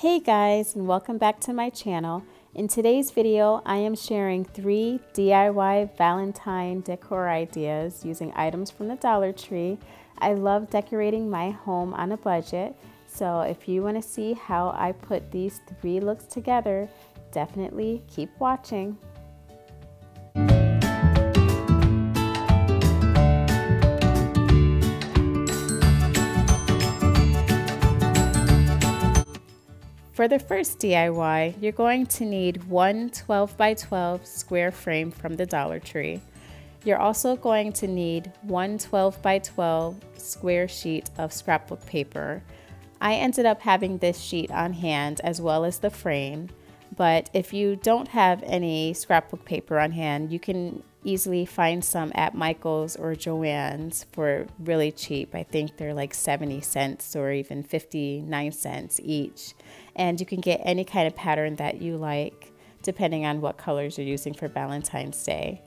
Hey guys, and welcome back to my channel. In today's video, I am sharing 3 DIY Valentine decor ideas using items from the Dollar Tree. I love decorating my home on a budget, so if you want to see how I put these 3 looks together, definitely keep watching. For the first DIY, you're going to need one 12 by 12 square frame from the Dollar Tree. You're also going to need one 12 by 12 square sheet of scrapbook paper. I ended up having this sheet on hand as well as the frame, but if you don't have any scrapbook paper on hand, you can easily find some at Michael's or Joann's for really cheap. I think they're like 70 cents or even 59 cents each. And you can get any kind of pattern that you like, depending on what colors you're using for Valentine's Day.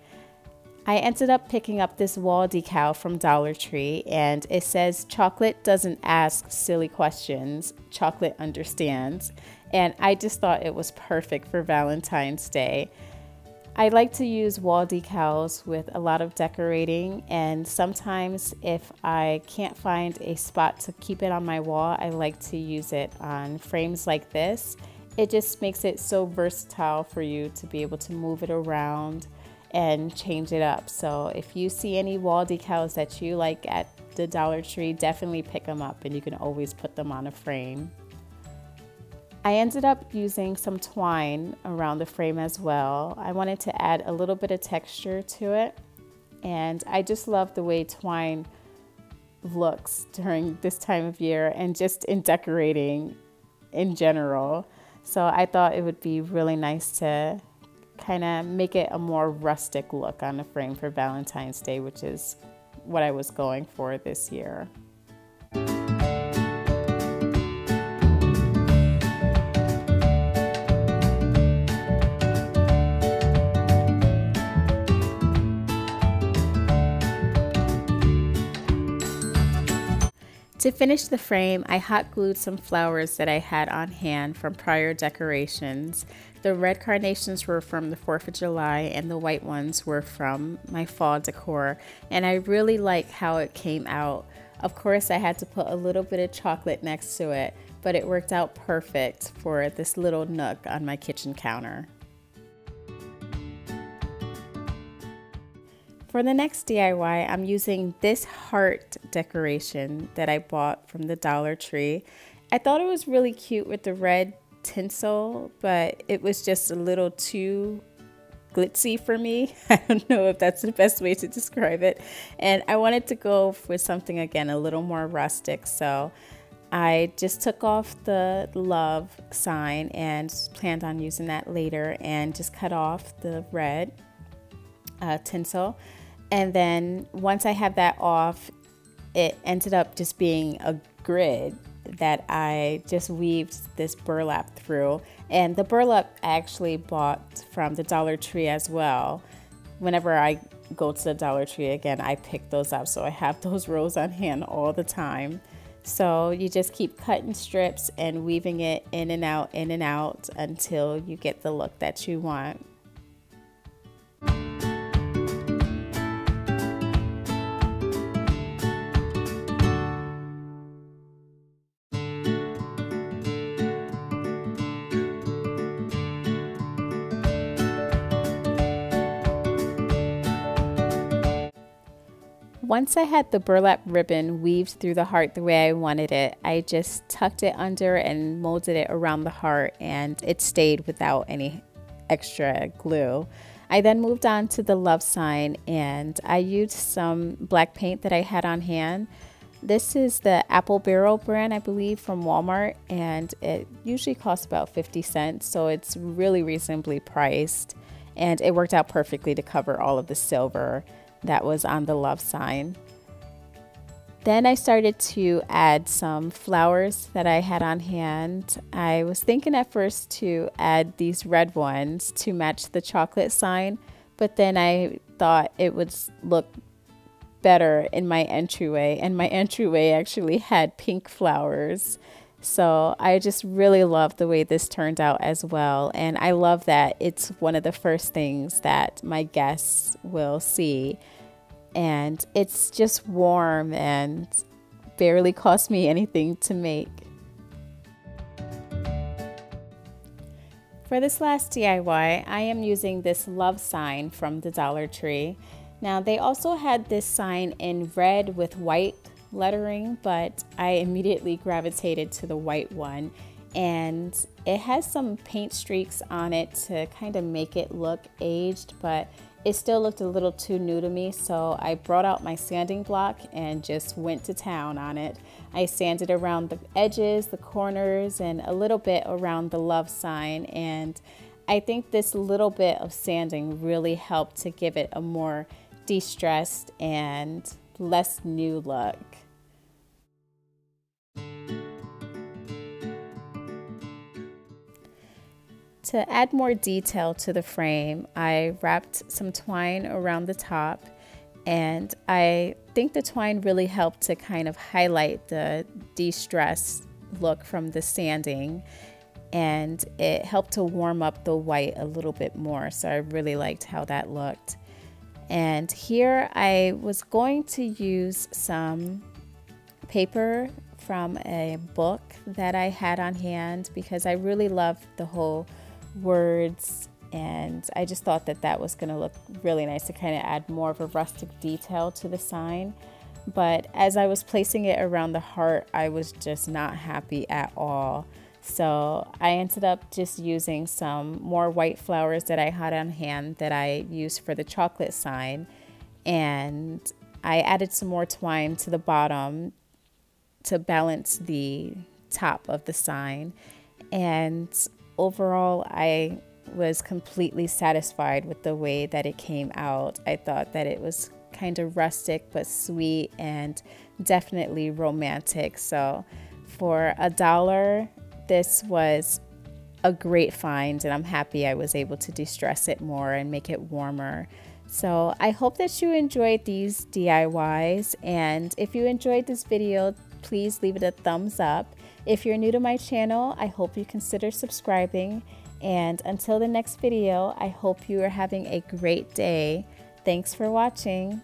I ended up picking up this wall decal from Dollar Tree, and it says, "Chocolate doesn't ask silly questions, chocolate understands." And I just thought it was perfect for Valentine's Day. I like to use wall decals with a lot of decorating, and sometimes if I can't find a spot to keep it on my wall, I like to use it on frames like this. It just makes it so versatile for you to be able to move it around and change it up. So if you see any wall decals that you like at the Dollar Tree, definitely pick them up and you can always put them on a frame. I ended up using some twine around the frame as well. I wanted to add a little bit of texture to it, and I just love the way twine looks during this time of year and just in decorating in general. So I thought it would be really nice to kind of make it a more rustic look on the frame for Valentine's Day, which is what I was going for this year. To finish the frame, I hot glued some flowers that I had on hand from prior decorations. The red carnations were from the 4th of July and the white ones were from my fall decor, and I really like how it came out. Of course, I had to put a little bit of chocolate next to it, but it worked out perfect for this little nook on my kitchen counter. For the next DIY, I'm using this heart decoration that I bought from the Dollar Tree. I thought it was really cute with the red tinsel, but it was just a little too glitzy for me. I don't know if that's the best way to describe it. And I wanted to go with something, again, a little more rustic. So I just took off the love sign and planned on using that later, and just cut off the red tinsel. And then once I have that off, it ended up just being a grid that I just weaved this burlap through. And the burlap I actually bought from the Dollar Tree as well. Whenever I go to the Dollar Tree again, I pick those up, so I have those rows on hand all the time. So you just keep cutting strips and weaving it in and out until you get the look that you want. Once I had the burlap ribbon weaved through the heart the way I wanted it, I just tucked it under and molded it around the heart, and it stayed without any extra glue. I then moved on to the love sign, and I used some black paint that I had on hand. This is the Apple Barrel brand, I believe, from Walmart, and it usually costs about 50 cents, so it's really reasonably priced, and it worked out perfectly to cover all of the silver that was on the love sign. Then I started to add some flowers that I had on hand. I was thinking at first to add these red ones to match the chocolate sign, but then I thought it would look better in my entryway, and my entryway actually had pink flowers. So I just really love the way this turned out as well. And I love that it's one of the first things that my guests will see. And it's just warm and barely cost me anything to make. For this last DIY, I am using this love sign from the Dollar Tree. Now they also had this sign in red with white lettering, but I immediately gravitated to the white one, and it has some paint streaks on it to kind of make it look aged, but it still looked a little too new to me, so I brought out my sanding block and just went to town on it. I sanded around the edges, the corners, and a little bit around the love sign, and I think this little bit of sanding really helped to give it a more de-stressed and less new look. To add more detail to the frame, I wrapped some twine around the top, and I think the twine really helped to kind of highlight the de-stressed look from the sanding, and it helped to warm up the white a little bit more, so I really liked how that looked. And here I was going to use some paper from a book that I had on hand because I really loved the whole words, and I just thought that that was going to look really nice to kind of add more of a rustic detail to the sign. But as I was placing it around the heart, I was just not happy at all. So I ended up just using some more white flowers that I had on hand that I used for the chocolate sign, and I added some more twine to the bottom to balance the top of the sign. And overall, I was completely satisfied with the way that it came out. I thought that it was kind of rustic but sweet and definitely romantic. So for $1, this was a great find, and I'm happy I was able to de-stress it more and make it warmer. So I hope that you enjoyed these DIYs, and if you enjoyed this video, please leave it a thumbs up. If you're new to my channel, I hope you consider subscribing, and until the next video, I hope you are having a great day. Thanks for watching.